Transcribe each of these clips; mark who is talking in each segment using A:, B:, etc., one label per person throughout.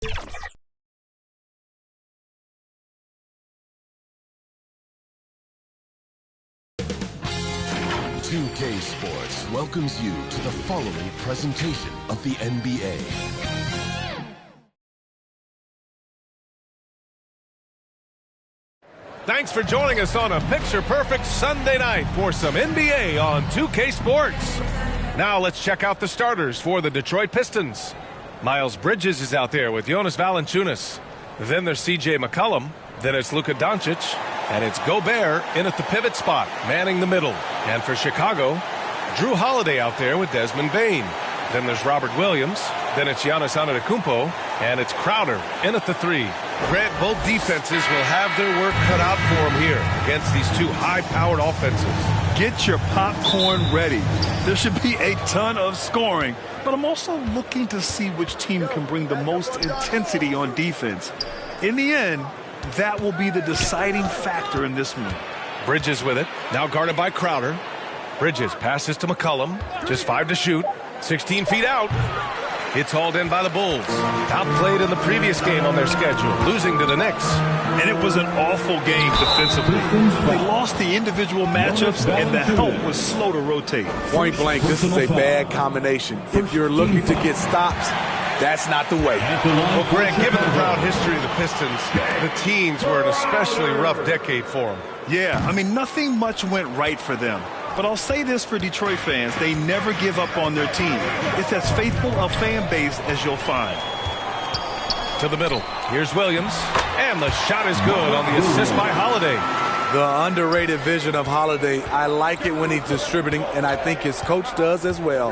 A: 2K Sports welcomes you to the following presentation of the NBA.
B: Thanks for joining us on a picture-perfect Sunday night for some NBA on 2K Sports. Now let's check out the starters for the Detroit Pistons. Miles Bridges is out there with Jonas Valanciunas. Then there's CJ McCollum. Then it's Luka Doncic. And it's Gobert in at the pivot spot, manning the middle. And for Chicago, Drew Holiday out there with Desmond Bane. Then there's Robert Williams. Then it's Giannis Antetokounmpo. And it's Crowder in at the 3. Grant, both defenses will have their work cut out for them here against these two high-powered offenses.
C: Get your popcorn ready. There should be a ton of scoring, but I'm also looking to see which team can bring the most intensity on defense. In the end, that will be the deciding factor in this one.
B: Bridges with it, now guarded by Crowder. Bridges passes to McCollum, just 5 to shoot, 16 feet out. It's hauled in by the Bulls. Outplayed in the previous game on their schedule, losing to the Knicks.
C: And it was an awful game defensively. They lost the individual matchups, and the help was slow to rotate.
D: Point blank, this is a bad combination. If you're looking to get stops, that's not the way.
B: Well, Greg, given the proud history of the Pistons, the teens were an especially rough decade for them.
C: Yeah, I mean, nothing much went right for them. But I'll say this for Detroit fans, they never give up on their team. It's as faithful a fan base as you'll find.
B: To the middle, here's Williams, and the shot is good on the assist by Holiday.
D: The underrated vision of Holiday, I like it when he's distributing, and I think his coach does as well.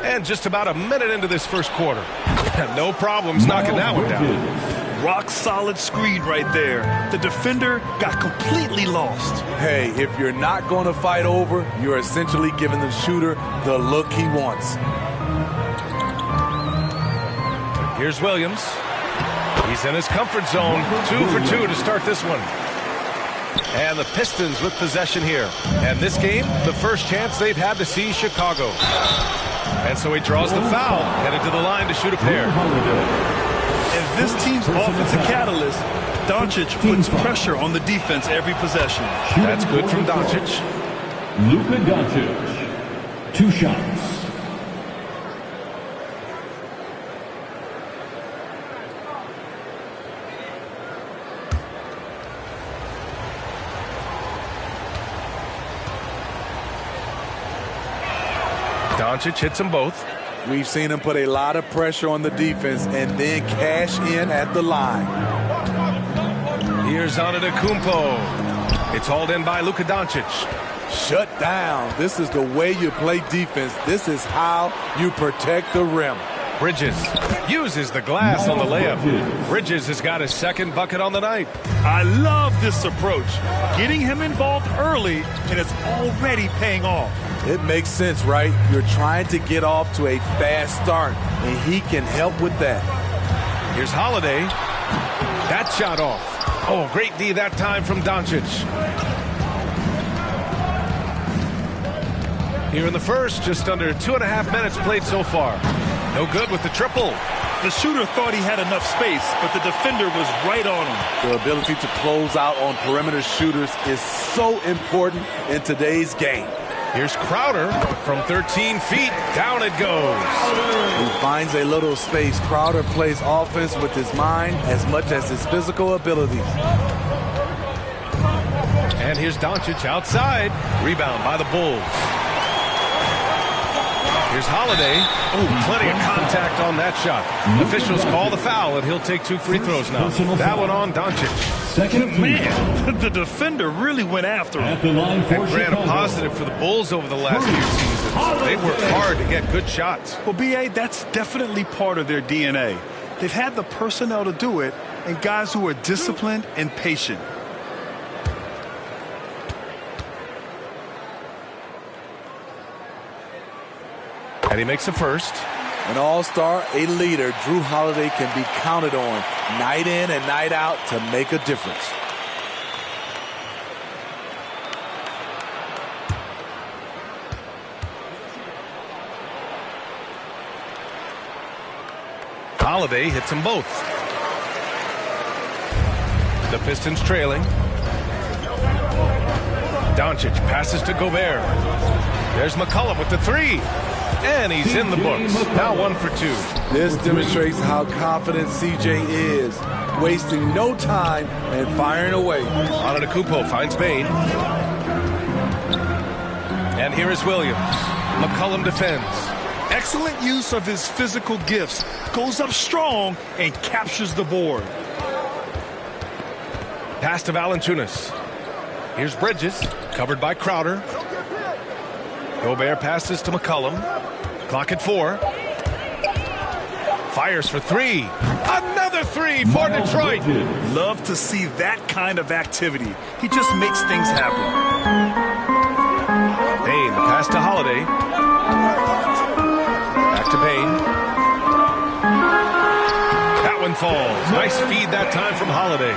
B: And just about a minute into this first quarter. No problems knocking that one down.
C: Rock solid screen right there. The defender got completely lost.
D: Hey, if you're not going to fight over, you're essentially giving the shooter the look he wants.
B: Here's Williams. He's in his comfort zone. 2 for 2 to start this one. And the Pistons with possession here. And this game, the first chance they've had to see Chicago. And so he draws the foul, headed to the line to shoot a pair.
C: As this team's offensive catalyst, Doncic puts pressure on the defense every possession.
B: That's good from Doncic.
E: Luka Doncic, 2 shots.
B: Doncic hits them both.
D: We've seen him put a lot of pressure on the defense and then cash in at the line.
B: Here's Antetokounmpo. It's hauled in by Luka Doncic.
D: Shut down. This is the way you play defense. This is how you protect the rim.
B: Bridges uses the glass on the layup. Bridges has got his second bucket on the night.
C: I love this approach. Getting him involved early, and it's already paying off.
D: It makes sense, right? You're trying to get off to a fast start, and he can help with that.
B: Here's Holiday. That shot off. Oh, great D that time from Doncic. Here in the first, just under 2.5 minutes played so far. No good with the triple.
C: The shooter thought he had enough space, but the defender was right on him.
D: The ability to close out on perimeter shooters is so important in today's game.
B: Here's Crowder from 13 feet. Down it goes.
D: He finds a little space. Crowder plays offense with his mind as much as his physical abilities.
B: And here's Doncic outside. Rebound by the Bulls. Here's Holiday. Oh, plenty of contact on that shot. Officials call the foul, and he'll take 2 free throws now. That one on Doncic.
C: Man, the defender really went after him.
B: And Grant, a positive for the Bulls over the last few seasons. They worked hard to get good shots.
C: Well, B.A., that's definitely part of their DNA. They've had the personnel to do it, and guys who are disciplined and patient.
B: And he makes the first.
D: An all-star, a leader, Drew Holiday can be counted on night in and night out to make a difference.
B: Holiday hits them both. The Pistons trailing. Doncic passes to Gobert. There's McCollum with the three. And he's in the books. Now 1 for 2.
D: This demonstrates how confident CJ is, wasting no time and firing away.
B: Antetokounmpo finds Bane. And here is Williams. McCollum defends.
C: Excellent use of his physical gifts. Goes up strong and captures the board.
B: Pass to Valanciunas. Here's Bridges, covered by Crowder. Gobert passes to McCollum. Clock at 4. Fires for 3. Another 3 for Detroit.
C: Love to see that kind of activity. He just makes things happen.
B: Payne, the pass to Holiday. Back to Payne. That one falls. Nice feed that time from Holiday.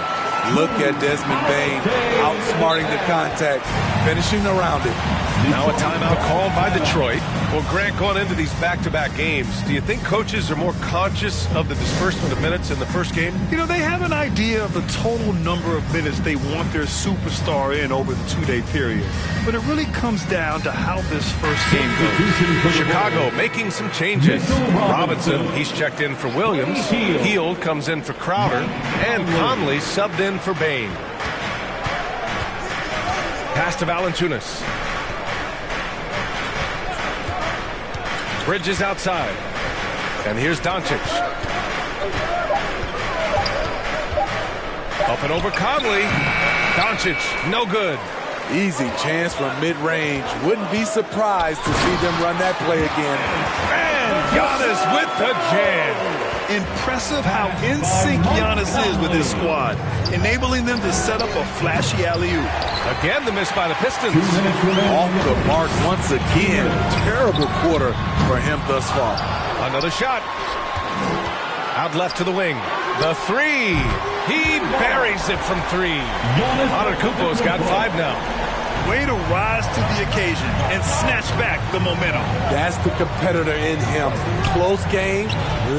D: Look at Desmond Bane outsmarting the contact, finishing around it.
B: Now a timeout called by Detroit. Well, Grant, going into these back-to-back games, do you think coaches are more conscious of the disbursement of minutes in the first game?
C: You know, they have an idea of the total number of minutes they want their superstar in over the 2-day period. But it really comes down to how this first game goes.
B: Chicago making some changes. Robinson, he's checked in for Williams. Hield comes in for Crowder. And Conley subbed in for Bane. Pass to Valanciunas. Bridges outside. And here's Doncic. Up and over Conley. Doncic, no good.
D: Easy chance from mid-range. Wouldn't be surprised to see them run that play again.
B: And Giannis with the jam.
C: Impressive how in sync Giannis is with his squad, enabling them to set up a flashy alley-oop.
B: Again, the miss by the Pistons.
D: Off the mark once again. Terrible quarter for him thus far.
B: Another shot. Out left to the wing. The 3. He buries it from 3. Antetokounmpo's got 5 now.
C: Way to rise to the occasion and snatch back the momentum.
D: That's the competitor in him. Close game.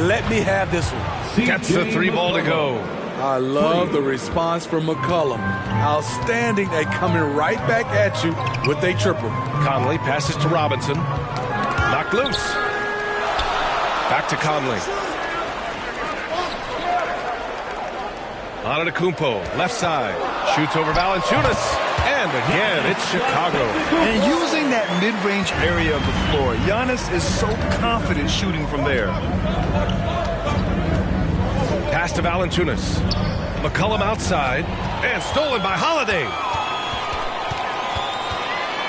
D: Let me have this one.
B: Gets the 3 ball to go.
D: I love the response from McCollum. Outstanding at coming right back at you with a triple.
B: Conley passes to Robinson. Knocked loose. Back to Conley. Antetokounmpo, left side. Shoots over Valanciunas. And again, it's Chicago.
C: And using that mid-range area of the floor, Giannis is so confident shooting from there.
B: Pass to Valanciunas. McCollum outside. And stolen by Holiday.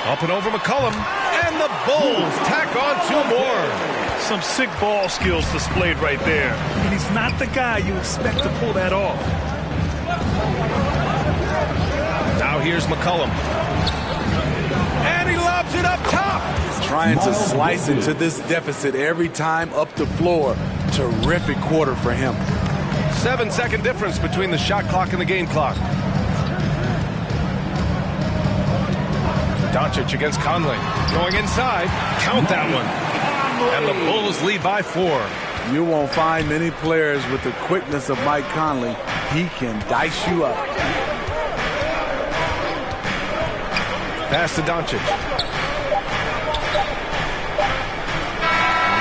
B: Up and over McCollum. And the Bulls tack on 2 more.
C: Some sick ball skills displayed right there. And he's not the guy you expect to pull that off.
B: Now here's McCollum. And he lobs it up top.
D: Trying to slice into this deficit every time up the floor. Terrific quarter for him.
B: 7-second difference between the shot clock and the game clock. Doncic against Conley. Going inside. Count that one. And the Bulls lead by 4.
D: You won't find many players with the quickness of Mike Conley. He can dice you up.
B: Pass to Doncic.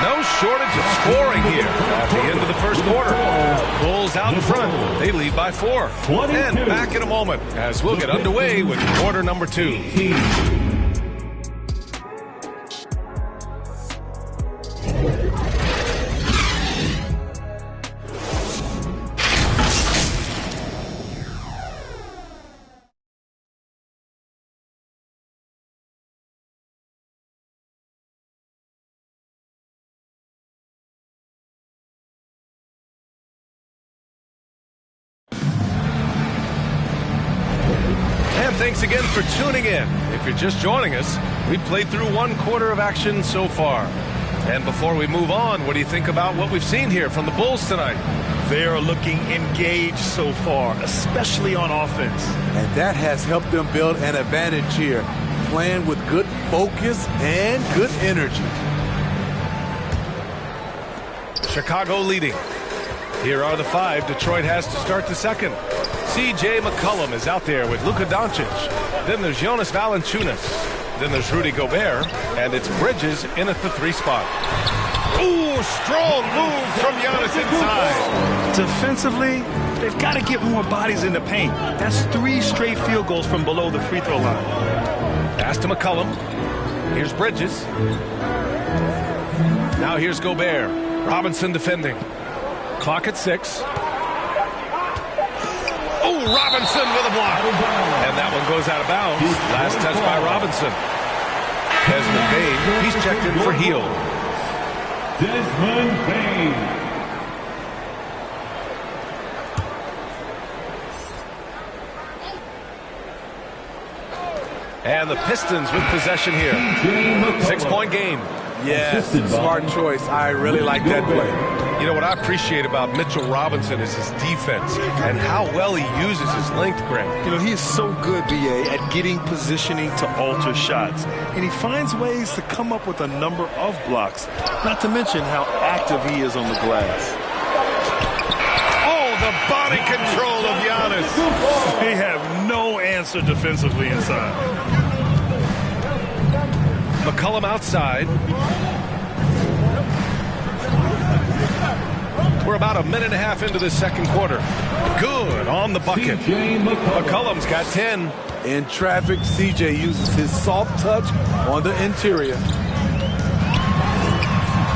B: No shortage of scoring here at the end of the first quarter. Bulls out in front. They lead by 4. And back in a moment as we'll get underway with quarter number 2. Thanks again for tuning in. If you're just joining us, we played through 1 quarter of action so far. And before we move on, what do you think about what we've seen here from the Bulls tonight?
C: They are looking engaged so far, especially on offense.
D: And that has helped them build an advantage here, playing with good focus and good energy.
B: Chicago leading. Here are the 5 Detroit has to start the second. C.J. McCollum is out there with Luka Doncic. Then there's Jonas Valanciunas. Then there's Rudy Gobert. And it's Bridges in at the 3 spot. Ooh, strong move from Giannis inside.
C: Defensively, they've got to get more bodies in the paint. That's 3 straight field goals from below the free throw line.
B: Pass to McCollum. Here's Bridges. Now here's Gobert. Robinson defending. Clock at 6. Oh, Robinson with a block. And that one goes out of bounds. Last touch by Robinson. Desmond Bane, he's checked in for Heel.
E: Desmond Bane.
B: And the Pistons with possession here. 6-point game.
D: Yes, smart choice. I really like that play.
B: You know what I appreciate about Mitchell Robinson is his defense and how well he uses his length, Greg.
C: You know, he is so good, B.A., at getting positioning to alter shots. And he finds ways to come up with a number of blocks, not to mention how active he is on the glass.
B: Oh, the body control of Giannis.
C: They have no answer defensively inside.
B: McCollum outside. We're about a minute and a half into the second quarter. Good on the bucket. McCollum's got 10.
D: In traffic, CJ uses his soft touch on the interior.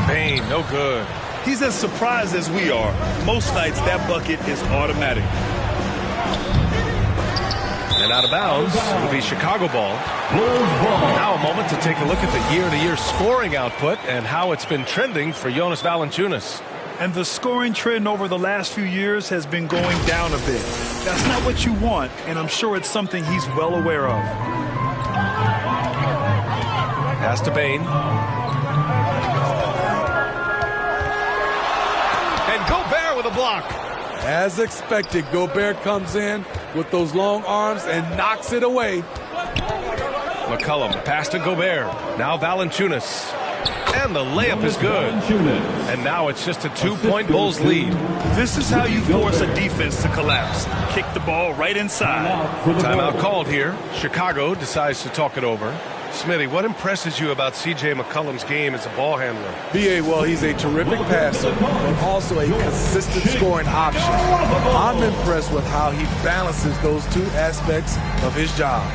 B: Bane, no good.
C: He's as surprised as we are. Most nights, that bucket is automatic.
B: And out of bounds, it'll be Chicago ball. Now a moment to take a look at the year-to-year scoring output and how it's been trending for Jonas Valanciunas.
C: And the scoring trend over the last few years has been going down a bit. That's not what you want, and I'm sure it's something he's well aware of.
B: Pass to Bane. And Gobert with a block.
D: As expected, Gobert comes in with those long arms and knocks it away.
B: McCollum, pass to Gobert. Now Valanciunas. And the layup is good. And now it's just a 2-point Bulls lead.
C: This is how you force a defense to collapse. Kick the ball right inside.
B: Timeout called here. Chicago decides to talk it over. Smitty, what impresses you about C.J. McCollum's game as a ball handler?
D: B.A., well, he's a terrific passer, but also a consistent scoring option. I'm impressed with how he balances those 2 aspects of his job.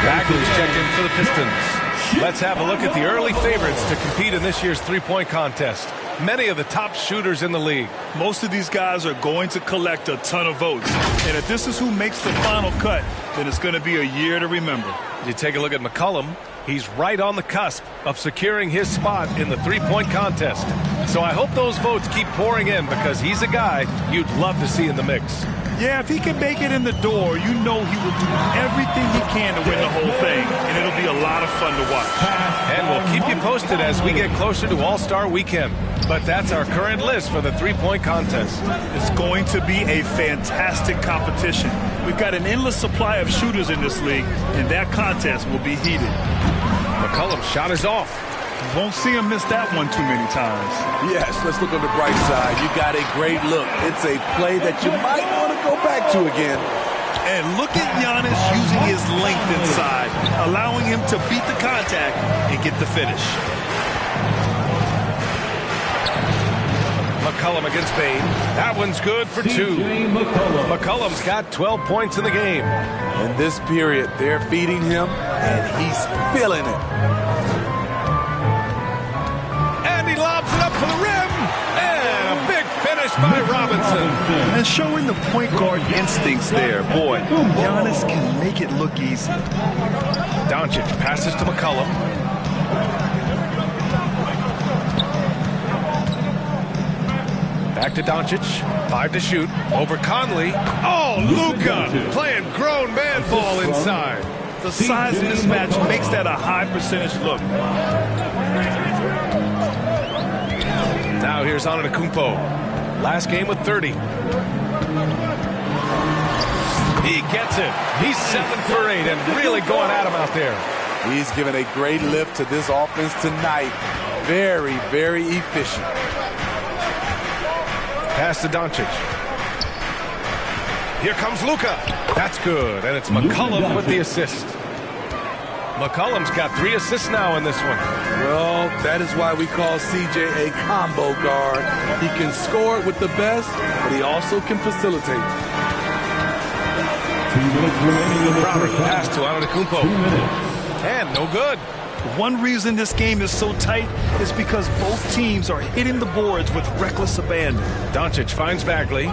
B: Bagley's checked in for the Pistons. Let's have a look at the early favorites to compete in this year's 3-point contest. Many of the top shooters in the league.
C: Most of these guys are going to collect a ton of votes. And if this is who makes the final cut, then it's going to be a year to remember.
B: You take a look at McCollum. He's right on the cusp of securing his spot in the 3-point contest. So I hope those votes keep pouring in because he's a guy you'd love to see in the mix.
C: Yeah, if he can make it in the door, you know he will do everything he can to win the whole thing, and it'll be a lot of fun to watch.
B: And we'll keep you posted as we get closer to All-Star Weekend. But that's our current list for the 3-point contest.
C: It's going to be a fantastic competition. We've got an endless supply of shooters in this league, and that contest will be heated.
B: McCollum's shot is off.
C: Won't see him miss that one too many times.
D: Yes, let's look on the bright side. You got a great look. It's a play that you might want to go back to again.
C: And look at Giannis using his length inside, allowing him to beat the contact and get the finish.
B: McCollum against Bane. That one's good for 2. McCollum's got 12 points in the game.
D: In this period, they're feeding him, and he's feeling it.
B: And he lobs it up for the rim. And a big finish by Robinson.
C: And showing the point guard instincts there. Boy, Giannis can make it look easy.
B: Doncic passes to McCollum. Back to Doncic. 5 to shoot. Over Conley. Oh, Luka playing grown man ball inside.
C: The size mismatch makes that a high percentage look.
B: Here's Antetokounmpo. Last game with 30. He gets it. He's 7 for 8 and really going at him out there.
D: He's given a great lift to this offense tonight. Very, very efficient.
B: Pass to Doncic. Here comes Luka. That's good, and it's McCollum with the assist. McCollum's got 3 assists now in this one.
D: Well, that is why we call CJ a combo guard. He can score it with the best, but he also can facilitate.
E: 2 minutes remaining in the
B: Crowder
E: first
B: pass
E: half.
B: to Antetokounmpo.
E: 2 minutes.
B: And no good.
C: One reason this game is so tight is because both teams are hitting the boards with reckless abandon.
B: Doncic finds Bagley.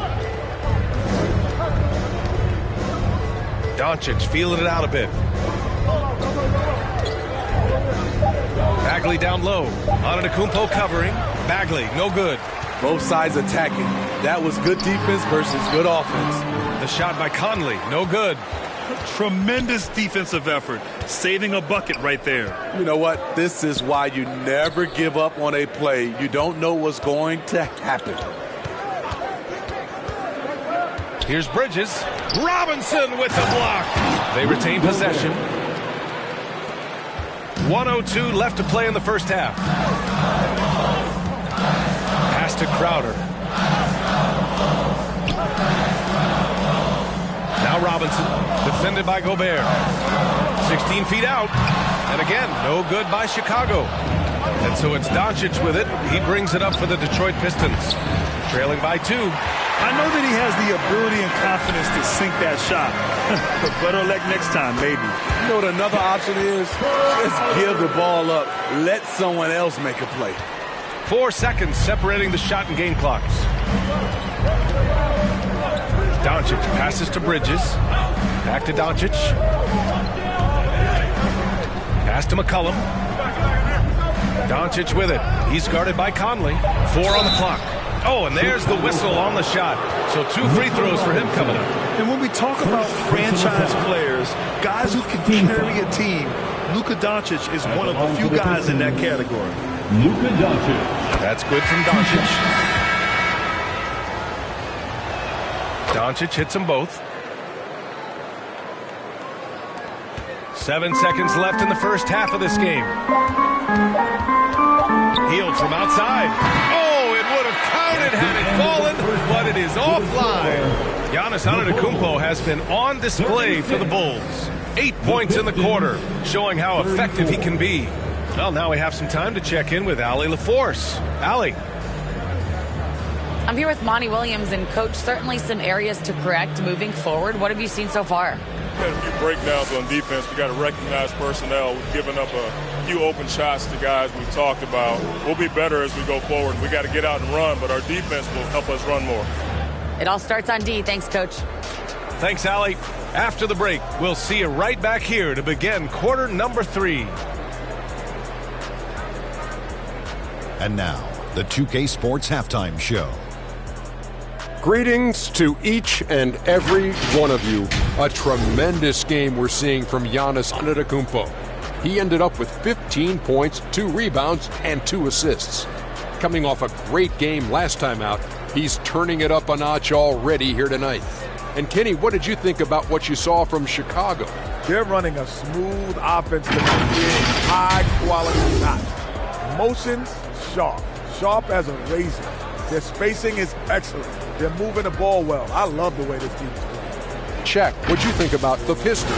B: Doncic feeling it out a bit. Bagley down low. Antetokounmpo covering. Bagley, no good.
D: Both sides attacking. That was good defense versus good offense.
B: The shot by Conley, no good.
C: Tremendous defensive effort, saving a bucket right there.
D: You know what? This is why you never give up on a play. You don't know what's going to happen.
B: Here's Bridges. Robinson with the block. They retain possession. 1:02 left to play in the first half. Pass to Crowder. Now Robinson, defended by Gobert. 16 feet out. And again, no good by Chicago. And so it's Doncic with it. He brings it up for the Detroit Pistons. Trailing by 2.
C: I know that he has the ability and confidence to sink that shot. But better luck next time, maybe.
D: You know what another option is? Just give the ball up. Let someone else make a play.
B: 4 seconds separating the shot and game clocks. Doncic passes to Bridges. Back to Doncic. Pass to McCollum. Doncic with it. He's guarded by Conley. 4 on the clock. Oh, and there's the whistle on the shot. So 2 free throws for him coming up.
C: And when we talk about franchise players, guys who can carry a team, Luka Doncic is one of the few guys in that category.
E: Luka Doncic.
B: That's good from Doncic. Doncic hits them both. 7 seconds left in the first half of this game. Healed from outside. Oh, it would have counted had it fallen, but it is offline. Giannis Antetokounmpo has been on display for the Bulls. 8 points in the quarter, showing how effective he can be. Well, now we have some time to check in with Allie LaForce. Allie.
F: I'm here with Monty Williams, and Coach, certainly some areas to correct moving forward. What have you seen so far?
G: We had a few breakdowns on defense. We got to recognize personnel. We've given up a few open shots to guys we've talked about. We'll be better as we go forward. We got to get out and run, but our defense will help us run more.
F: It all starts on D. Thanks, Coach.
B: Thanks, Allie. After the break, we'll see you right back here to begin quarter number 3.
H: And now, the 2K Sports Halftime Show.
I: Greetings to each and every one of you. A tremendous game we're seeing from Giannis Antetokounmpo. He ended up with 15 points, 2 rebounds, and 2 assists. Coming off a great game last time out, he's turning it up a notch already here tonight. And Kenny, what did you think about what you saw from Chicago?
J: They're running a smooth offense to create high-quality shots. Motions, sharp as a razor. Their spacing is excellent. They're moving the ball well. I love the way this team is playing.
I: Check. What'd you think about the Pistons?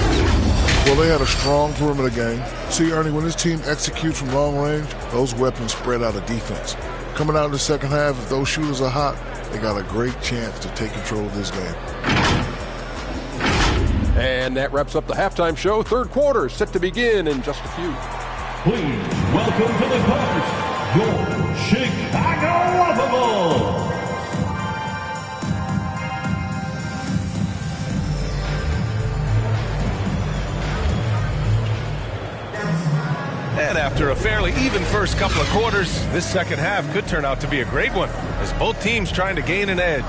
K: Well, they had a strong perimeter game. See, Ernie, when this team executes from long range, those weapons spread out of defense. Coming out in the second half, if those shooters are hot, they got a great chance to take control of this game.
I: And that wraps up the halftime show. Third quarter set to begin in just a few.
E: Please welcome to the court, your Chicago Bulls.
B: And after a fairly even first couple of quarters, this second half could turn out to be a great one, as both teams trying to gain an edge.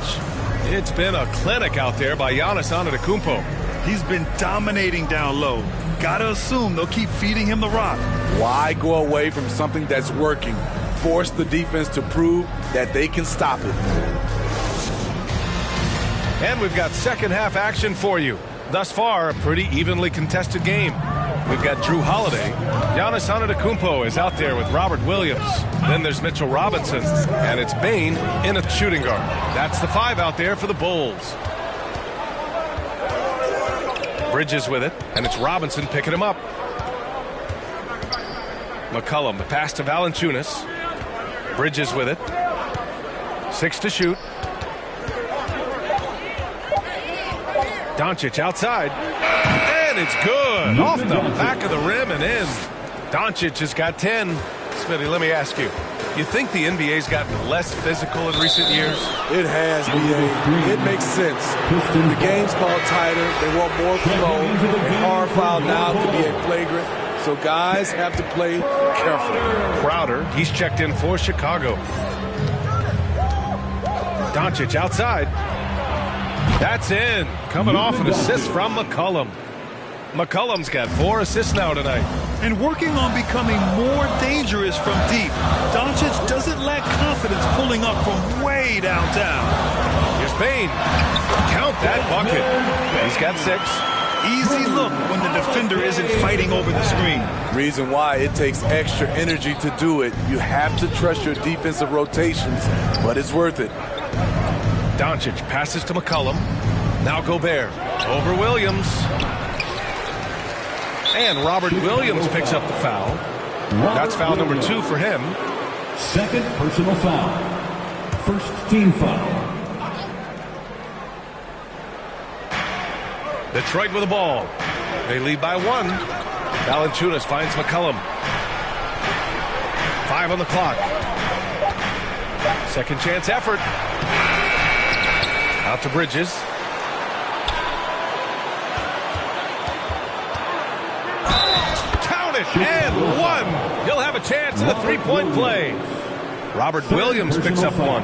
B: It's been a clinic out there by Giannis Antetokounmpo.
C: He's been dominating down low. Gotta assume they'll keep feeding him the rock.
D: Why go away from something that's working? Force the defense to prove that they can stop it.
B: And we've got second half action for you. Thus far, a pretty evenly contested game. We've got Drew Holiday. Giannis Antetokounmpo is out there with Robert Williams. Then there's Mitchell Robinson. And it's Bane in a shooting guard. That's the 5 out there for the Bulls. Bridges with it, and it's Robinson picking him up. McCollum, the pass to Valanciunas. Bridges with it. 6 to shoot. Doncic outside. And it's good. Off the back of the rim and in. Doncic has got 10. Smitty, let me ask you. You think the NBA's gotten less physical in recent years?
D: It has, BA. It makes sense. The game's called tighter. They want more flow. A hard foul now could be a flagrant. So guys have to play careful.
B: Crowder, he's checked in for Chicago. Doncic outside. That's in. Coming off an assist from McCollum. McCollum's got 4 assists now tonight.
C: And working on becoming more dangerous from deep. Doncic doesn't lack confidence pulling up from way downtown.
B: Here's Bane. Count that bucket. He's got 6.
C: Easy look when the defender isn't fighting over the screen.
D: Reason why it takes extra energy to do it. You have to trust your defensive rotations, but it's worth it.
B: Doncic passes to McCollum. Now Gobert. Over Williams. And Robert Williams picks up the foul. That's foul number 2 for him.
E: Second personal foul. First team foul.
B: Detroit with the ball. They lead by 1. Valanciunas finds McCollum. 5 on the clock. Second chance effort. Out to Bridges. Count it, and 1. He'll have a chance in the three-point play. Robert Williams picks up 1.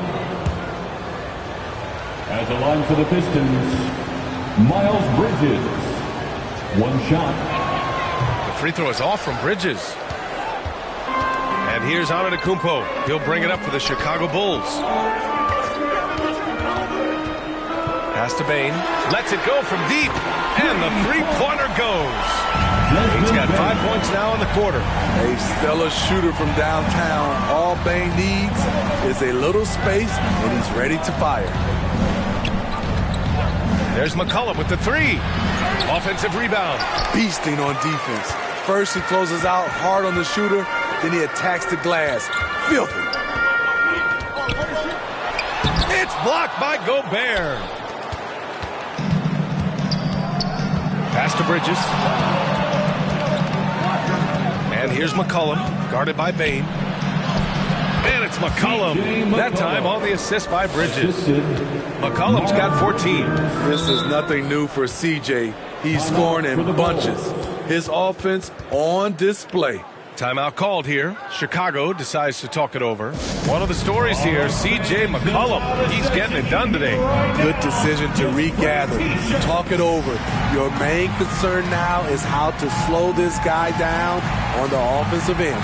E: At the line for the Pistons, Miles Bridges. 1 shot.
B: The free throw is off from Bridges. And here's Antetokounmpo. He'll bring it up for the Chicago Bulls. Pass to Bane. Lets it go from deep. And the three-pointer goes. He's got 5 points now in the quarter.
D: A stellar shooter from downtown. All Bane needs is a little space, and he's ready to fire.
B: There's McCollum with the 3. Offensive rebound.
D: Beasting on defense. First, he closes out hard on the shooter. Then he attacks the glass. Filthy.
B: It's blocked by Gobert. Pass to Bridges. And here's McCollum, guarded by Bane. And it's McCollum. That time on the assist by Bridges. McCollum's got 14.
D: This is nothing new for CJ. He's scoring in bunches. His offense on display.
B: Timeout called here. Chicago decides to talk it over. One of the stories here, C.J. McCollum. He's getting it done today.
D: Good decision to regather. Talk it over. Your main concern now is how to slow this guy down on the offensive end.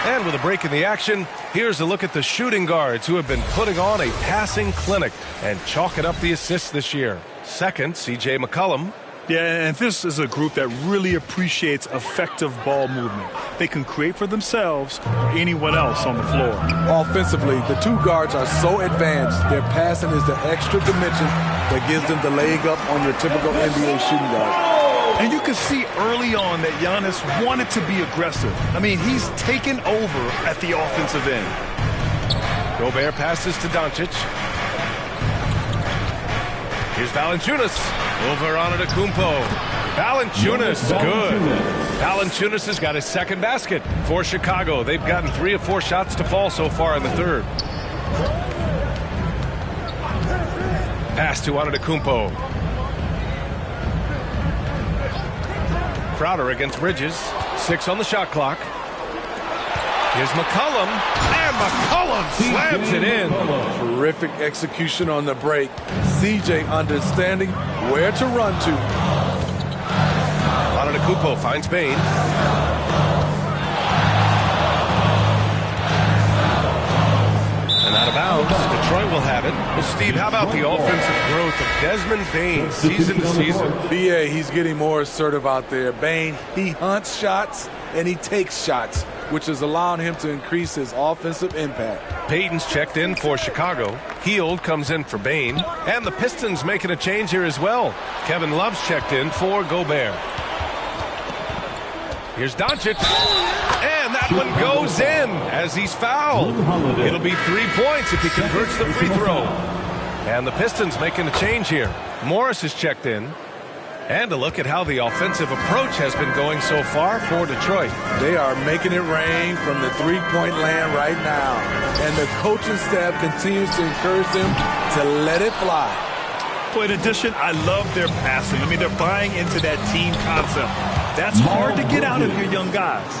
B: And with a break in the action, here's a look at the shooting guards who have been putting on a passing clinic and chalking up the assists this year. Second, C.J. McCollum.
C: Yeah, and this is a group that really appreciates effective ball movement. They can create for themselves or anyone else on the floor.
D: Offensively, the 2 guards are so advanced. Their passing is the extra dimension that gives them the leg up on your typical NBA shooting guard.
C: And you can see early on that Giannis wanted to be aggressive. I mean, he's taken over at the offensive end.
B: Gobert passes to Doncic. Here's Valanciunas. Over Antetokounmpo. Valanciunas, good. Valanciunas has got his second basket for Chicago. They've gotten 3 of 4 shots to fall so far in the third. Pass to Antetokounmpo. Crowder against Bridges. 6 on the shot clock. Here's McCollum. And McCollum slams it in.
D: Terrific execution on the break. CJ understanding where to run to.
B: Antetokounmpo finds Bain. And out of bounds, Detroit will have it. Well, Steve, how about the offensive growth of Desmond Bain season to season?
D: BA, he's getting more assertive out there. Bain, he hunts shots and he takes shots, which is allowing him to increase his offensive impact.
B: Payton's checked in for Chicago. Hield comes in for Bain. And the Pistons making a change here as well. Kevin Love's checked in for Gobert. Here's Doncic. And that one goes in as he's fouled. It'll be 3 points if he converts the free throw. And the Pistons making a change here. Morris is checked in. And a look at how the offensive approach has been going so far for Detroit.
D: They are making it rain from the three-point land right now. And the coaching staff continues to encourage them to let it fly.
C: Well, in addition, I love their passing. I mean, they're buying into that team concept. That's hard to get out of your young guys.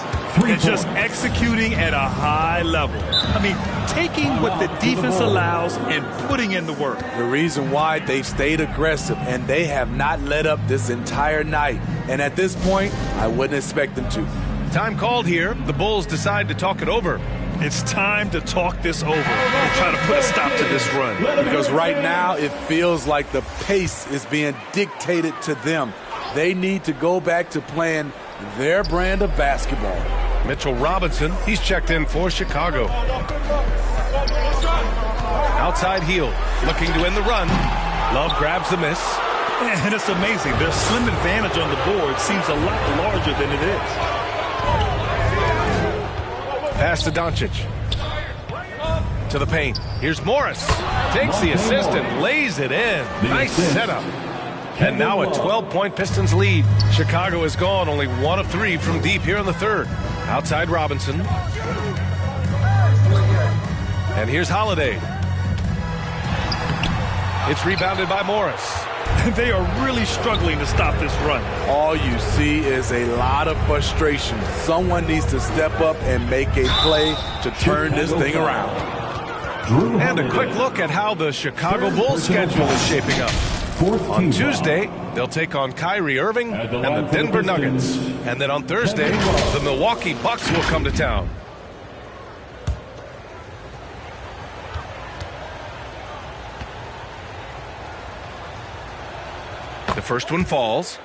C: And just executing at a high level. I mean, taking what the defense allows and putting in the work.
D: The reason why they've stayed aggressive and they have not let up this entire night. And at this point, I wouldn't expect them to.
B: Time called here. The Bulls decide to talk it over.
C: It's time to talk this over and try to put a stop to this run.
D: Because right now, it feels like the pace is being dictated to them. They need to go back to playing their brand of basketball.
B: Mitchell Robinson, he's checked in for Chicago. Outside Hield, looking to end the run. Love grabs the miss.
C: And it's amazing. Their slim advantage on the board seems a lot larger than it is.
B: Pass to Doncic. To the paint. Here's Morris. Takes the assist and lays it in. Nice setup. And now a 12-point Pistons lead. Chicago is gone only 1 of 3 from deep here in the third. Outside Robinson. And here's Holiday. It's rebounded by Morris.
C: They are really struggling to stop this run.
D: All you see is a lot of frustration. Someone needs to step up and make a play to turn this thing around.
B: And a quick look at how the Chicago Bulls schedule is shaping up. On Tuesday, they'll take on Kyrie Irving and the Denver Nuggets. And then on Thursday, the Milwaukee Bucks will come to town. The first one falls.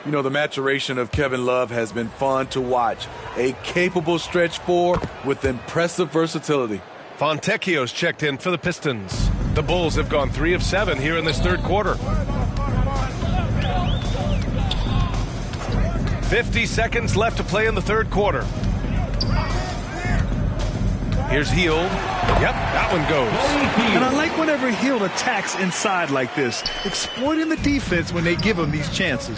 D: You know, the maturation of Kevin Love has been fun to watch. A capable stretch four with impressive versatility.
B: Fontecchio's checked in for the Pistons. The Bulls have gone 3 of 7 here in this third quarter. 50 seconds left to play in the third quarter. Here's Hield. Yep, that one goes.
C: And I like whenever Hield attacks inside like this, exploiting the defense when they give him these chances.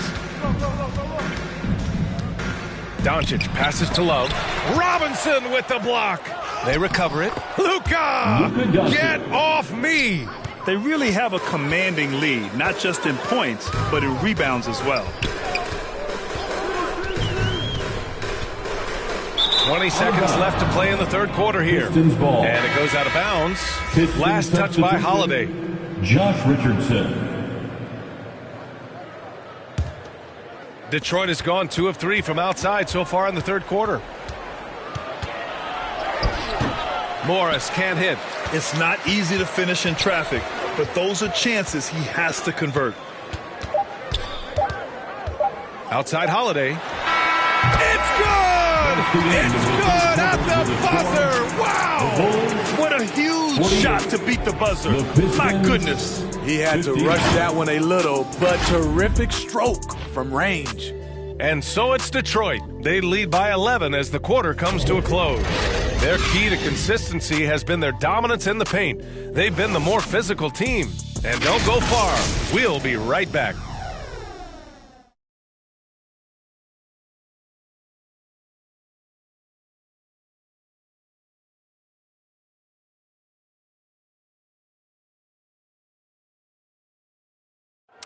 B: Doncic passes to Love. Robinson with the block. They recover it. Luka, get off me.
C: They really have a commanding lead, not just in points, but in rebounds as well.
B: 20 seconds left to play in the third quarter here. And it goes out of bounds. Last touch by Holiday.
E: Josh Richardson.
B: Detroit has gone 2 of 3 from outside so far in the third quarter. Morris can't hit.
C: It's not easy to finish in traffic, but those are chances he has to convert.
B: Outside Holiday. It's good! It's good at the buzzer! Wow!
C: What a huge shot to beat the buzzer. My goodness.
D: He had to rush that one a little, but terrific stroke from range.
B: And so it's Detroit. They lead by 11 as the quarter comes to a close. Their key to consistency has been their dominance in the paint. They've been the more physical team. And don't go far. We'll be right back.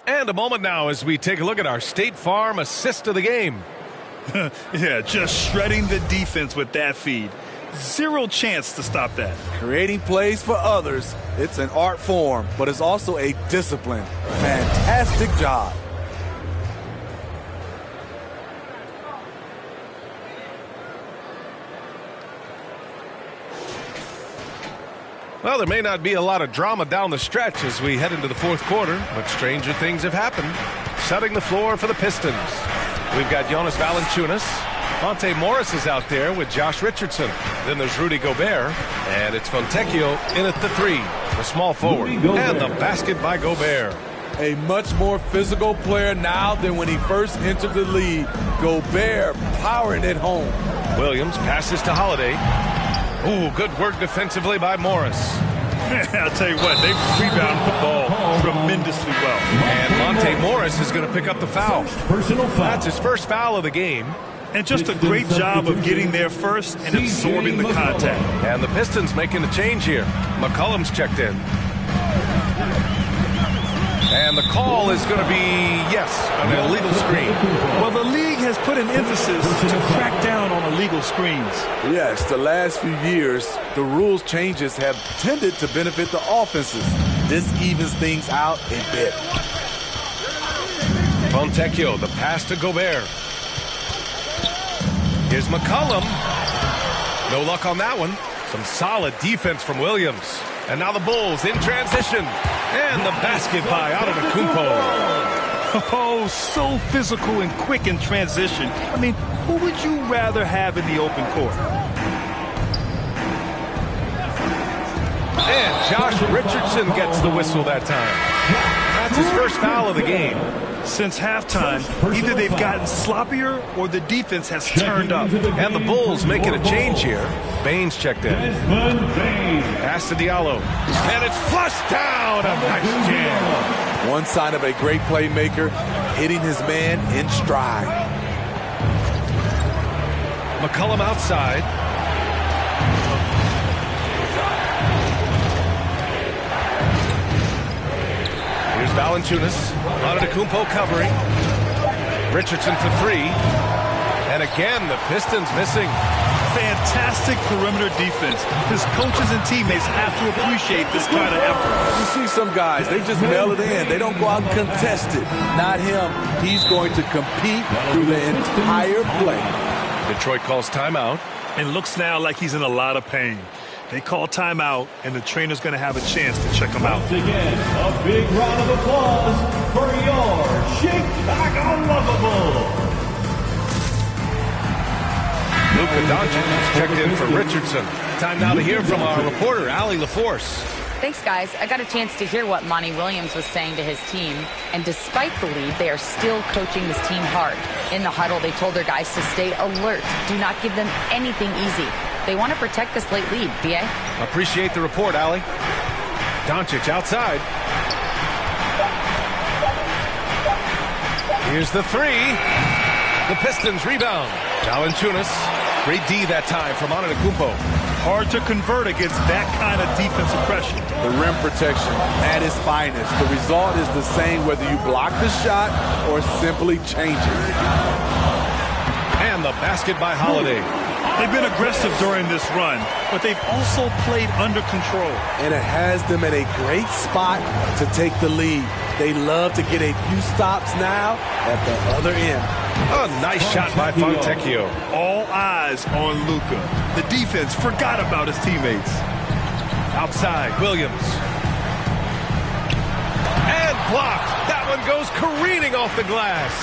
B: And a moment now as we take a look at our State Farm assist of the game.
C: Yeah, just shredding the defense with that feed. Zero chance to stop that.
D: Creating plays for others, it's an art form, but it's also a discipline. Fantastic job.
B: Well, there may not be a lot of drama down the stretch as we head into the fourth quarter, but stranger things have happened. Setting the floor for the Pistons. We've got Jonas Valanciunas. Monte Morris is out there with Josh Richardson. Then there's Rudy Gobert. And it's Fontecchio in at the three, the small forward. And the basket by Gobert.
D: A much more physical player now than when he first entered the league. Gobert powering it home.
B: Williams passes to Holiday. Ooh, good work defensively by Morris.
C: I'll tell you what, they rebound the ball tremendously well.
B: And Monte Morris is going to pick up the foul. That's his first foul of the game.
C: And just a great job of getting there first and absorbing the contact.
B: And the Pistons making a change here. McCollum's checked in. And the call is going to be, yes, an illegal screen.
C: Well, the league has put an emphasis to crack down on illegal screens.
D: Yes, the last few years, the rules changes have tended to benefit the offenses. This evens things out a bit.
B: Fontecchio, the pass to Gobert. Here's McCollum. No luck on that one. Some solid defense from Williams. And now the Bulls in transition. And the basket by Antetokounmpo.
C: Oh, so physical and quick in transition. I mean, who would you rather have in the open court?
B: And Josh Richardson gets the whistle that time. That's his first foul of the game.
C: Since halftime, either they've gotten sloppier or the defense has turned up.
B: And the Bulls making a change here. Baines checked in. Pass to Diallo. And it's flushed down. A nice jam.
D: One sign of a great playmaker, hitting his man in stride.
B: McCollum outside. Here's Valanciunas. Antetokounmpo covering. Richardson for three. And again, the Pistons missing.
C: Fantastic perimeter defense. His coaches and teammates have to appreciate this kind of effort.
D: You see some guys, they just mail it in. They don't go out and contest it. Not him. He's going to compete through the entire play.
B: Detroit calls timeout.
C: And looks now like he's in a lot of pain. They call timeout, and the trainer's going to have a chance to check him out.
E: Once again, a big round of applause for your Chicago Lovable.
B: Luka Doncic is checked in for Richardson. Time now to hear from our reporter, Allie LaForce.
F: Thanks, guys. I got a chance to hear what Monty Williams was saying to his team. And despite the lead, they are still coaching this team hard. In the huddle, they told their guys to stay alert. Do not give them anything easy. They want to protect this late lead, B.A.
B: Appreciate the report, Allie. Doncic outside. Here's the three. The Pistons rebound. Valanciunas. Great D that time from Antetokounmpo.
C: Hard to convert against that kind of defensive pressure.
D: The rim protection at its finest. The result is the same whether you block the shot or simply change it.
B: And the basket by Holiday.
C: They've been aggressive during this run, but they've also played under control.
D: And it has them in a great spot to take the lead. They love to get a few stops now at the other end.
B: A nice shot by Fontecchio.
C: All eyes on Luka. The defense forgot about his teammates.
B: Outside, Williams. And blocked. That one goes careening off the glass.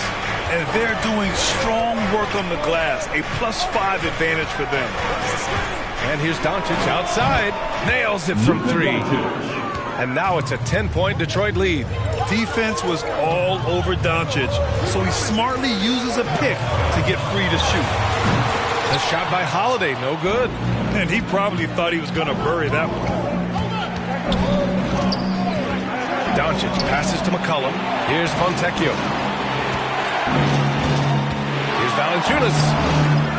C: And they're doing strong work on the glass. A +5 advantage for them.
B: And here's Doncic outside. Nails it from three. And now it's a 10-point Detroit lead.
C: Defense was all over Doncic, so he smartly uses a pick to get free to shoot.
B: The shot by Holiday, no good.
C: And he probably thought he was going to bury that one.
B: Doncic passes to McCollum. Here's Fontecchio. Here's Valanciunas.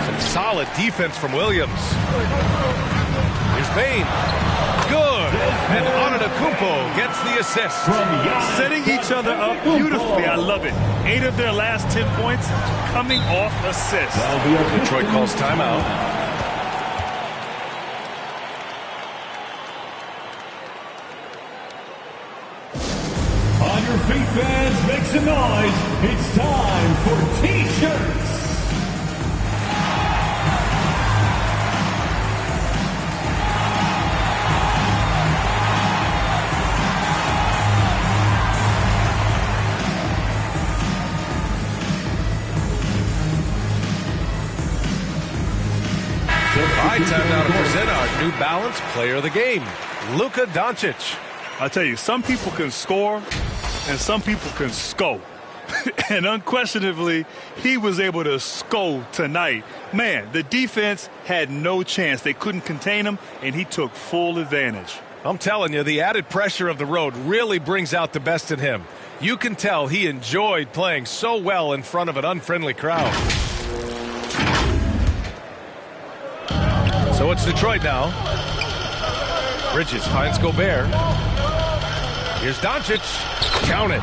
B: Some solid defense from Williams. Here's Bain. Good. And Antetokounmpo gets the assist.
C: Setting each other up beautifully. I love it. 8 of their last 10 points coming off assists.
B: Detroit calls timeout.
E: On your feet, fans, make some noise. It's time for T-shirts.
B: right, time now to present our New Balance Player of the Game, Luka Doncic.
C: I tell you, some people can score and some people can score. And unquestionably, he was able to score tonight. Man, the defense had no chance. They couldn't contain him, and he took full advantage.
B: I'm telling you, the added pressure of the road really brings out the best in him. You can tell he enjoyed playing so well in front of an unfriendly crowd. So it's Detroit now. Bridges finds Gobert. Here's Doncic. Count it.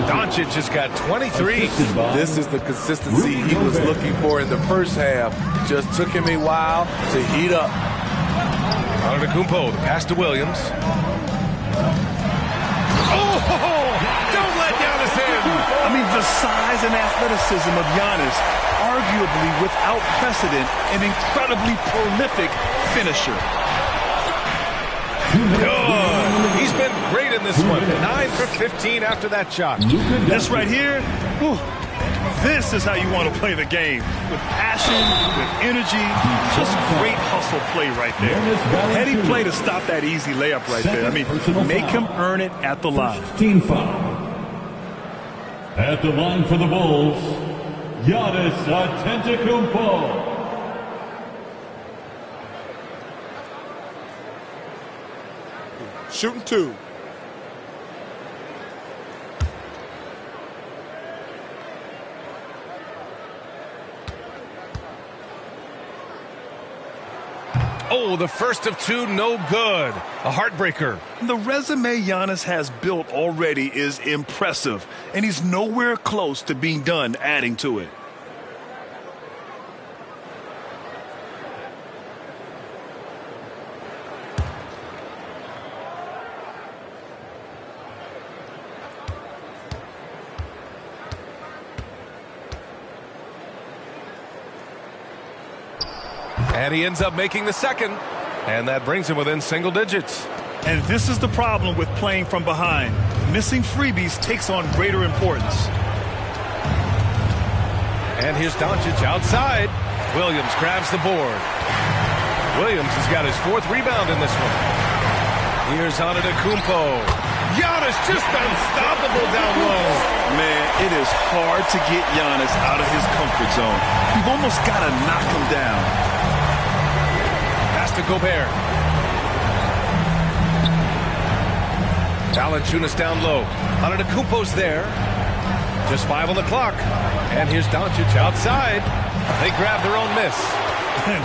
B: Doncic has got 23.
D: This is the consistency he was looking for in the first half. Just took him a while to heat up.
B: Antetokounmpo, the pass to Williams. Oh, don't let Giannis in.
C: I mean, the size and athleticism of Giannis, arguably without precedent, an incredibly prolific finisher.
B: Good. He's been great in this one. 9 for 15 after that shot.
C: This right here, whew, this is how you want to play the game. With passion, with energy, just great hustle play right there. Heady play to stop that easy layup right there. I mean, make him earn it at the line.
E: Team foul. At the line for the Bulls, Giannis Antetokounmpo.
D: Shooting two.
B: Oh, the first of two, no good. A heartbreaker.
C: The resume Giannis has built already is impressive, and he's nowhere close to being done adding to it.
B: And he ends up making the second. And that brings him within single digits.
C: And this is the problem with playing from behind. Missing freebies takes on greater importance.
B: And here's Doncic outside. Williams grabs the board. Williams has got his fourth rebound in this one. Here's Antetokounmpo. Giannis just unstoppable down low.
C: Man, it is hard to get Giannis out of his comfort zone. You've almost got to knock him down.
B: To Gobert. Valanciunas down low. Antetokounmpo's there. Just 5 on the clock. And here's Doncic outside. They grab their own miss.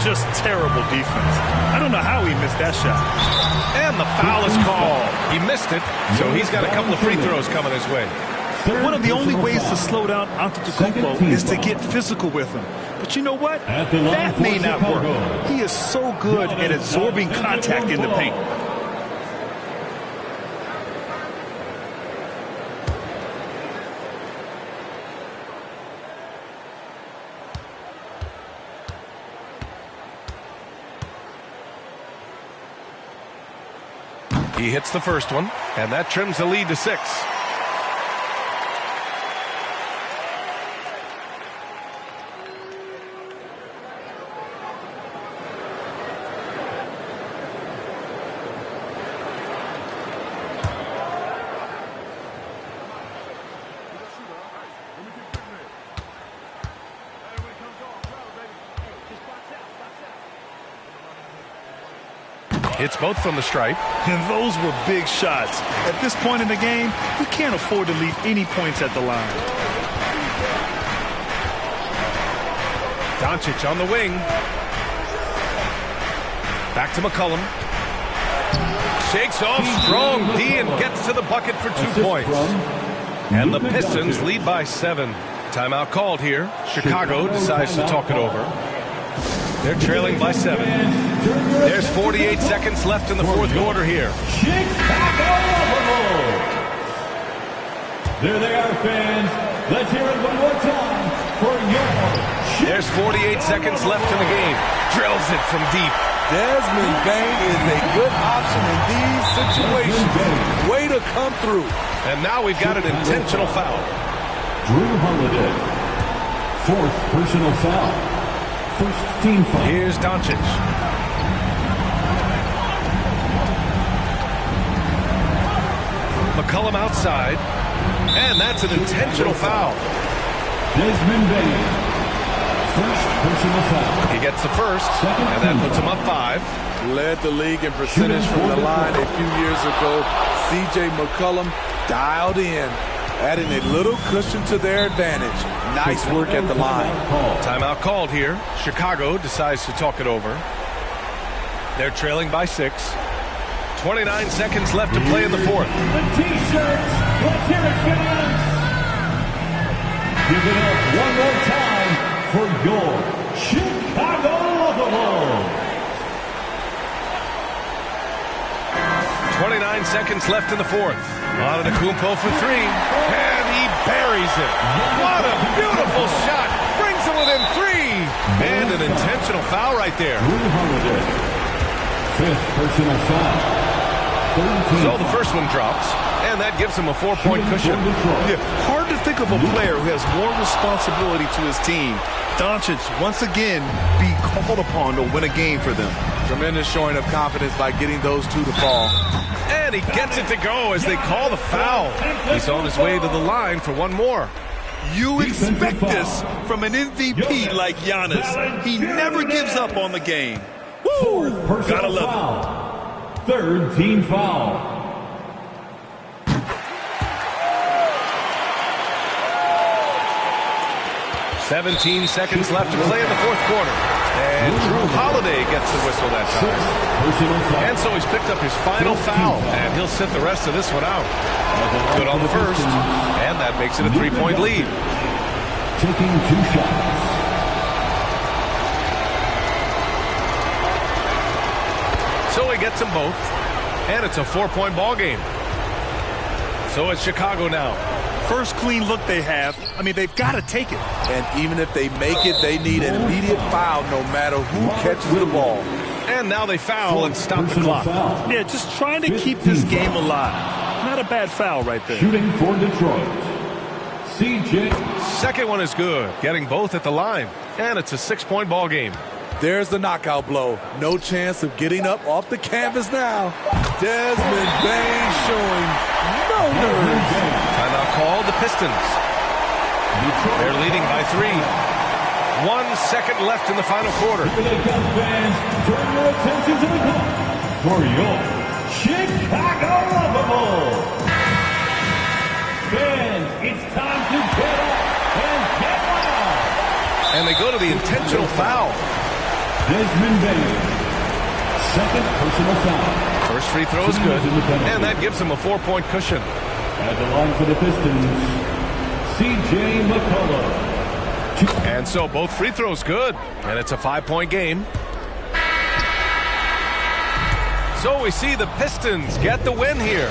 C: Just terrible defense. I don't know how he missed that shot.
B: And the foul is called. He missed it, so he's got a couple of free throws coming his way.
C: One of the only ways to slow down Antetokounmpo is to get physical with him. But you know what? That may not work. He is so good at absorbing contact in the paint.
B: He hits the first one, and that trims the lead to 6. Hits both from the stripe.
C: And those were big shots. At this point in the game, you can't afford to leave any points at the line.
B: Doncic on the wing. Back to McCollum. Shakes off strong D and gets to the bucket for 2 points. And the Pistons lead by 7. Timeout called here. Chicago decides to talk it over. They're trailing by 7. There's 48 seconds left in the fourth quarter here.
E: There they are, fans. Let's hear it one more time for your.
B: There's 48 seconds left in the game. Drills it from deep.
D: Desmond Bain is a good option in these situations. Way to come through.
B: And now we've got an intentional foul.
E: Drew Holiday. 4th personal foul. First team foul.
B: Here's Doncic. McCollum outside. And that's an intentional foul.
E: Desmond Bain, first personal foul.
B: He gets the first, and that puts him up 5.
D: Led the league in percentage from the line a few years ago. C.J. McCollum dialed in, adding a little cushion to their advantage. Nice work at the line.
B: Timeout called here. Chicago decides to talk it over. They're trailing by 6. 29 seconds left to play in the 4th.
E: The T-shirts, let's hear it, fans. Give it up one more time for your Chicago Bulls.
B: 29 seconds left in the 4th. Antetokounmpo for 3, and he buries it. What a beautiful shot. Brings it within 3. And an intentional foul right there.
E: Fifth personal foul.
B: So the first one drops, and that gives him a 4-point cushion.
C: Yeah, hard to think of a player who has more responsibility to his team. Doncic, once again, be called upon to win a game for them.
D: Tremendous showing of confidence by getting those two to fall.
B: And he gets it to go as they call the foul. He's on his way to the line for one more.
C: You expect this from an MVP like Giannis. He never gives up on the game. Woo! Gotta love it.
E: Third team foul.
B: "17 seconds left to play in the 4th quarter. And Drew Holiday gets the whistle that time. And so he's picked up his final foul, and he'll sit the rest of this one out. Good on the first, and that makes it a 3-point lead.
E: Taking 2 shots.
B: So he gets them both, and it's a 4-point ball game. So it's Chicago now.
C: First clean look they have. I mean, they've got to take it.
D: And even if they make it, they need an immediate foul no matter who catches the ball.
B: And now they foul and stop the clock.
C: Yeah, just trying to keep this game alive. Not a bad foul right there.
E: Shooting for Detroit. C.J.
B: Second one is good, getting both at the line. And it's a 6-point ball game.
D: There's the knockout blow. No chance of getting up off the canvas now. Desmond Bain showing no nerves.
B: Timeout called, the Pistons. They're leading by 3. 1 second left in the final quarter.
E: Fans, turn your attention to the clock for your Chicago Bulls. Fans, it's time to get up and get loud.
B: And they go to the intentional foul.
E: Desmond Bain, second personal foul.
B: First free throw is good, and that gives him a 4-point cushion.
E: At the line for the Pistons, C.J. McCollum.
B: And so both free throws good, and it's a 5-point game. So we see the Pistons get the win here.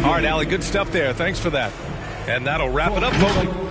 B: All right, Allie, good stuff there. Thanks for that. And that'll wrap it up, folks.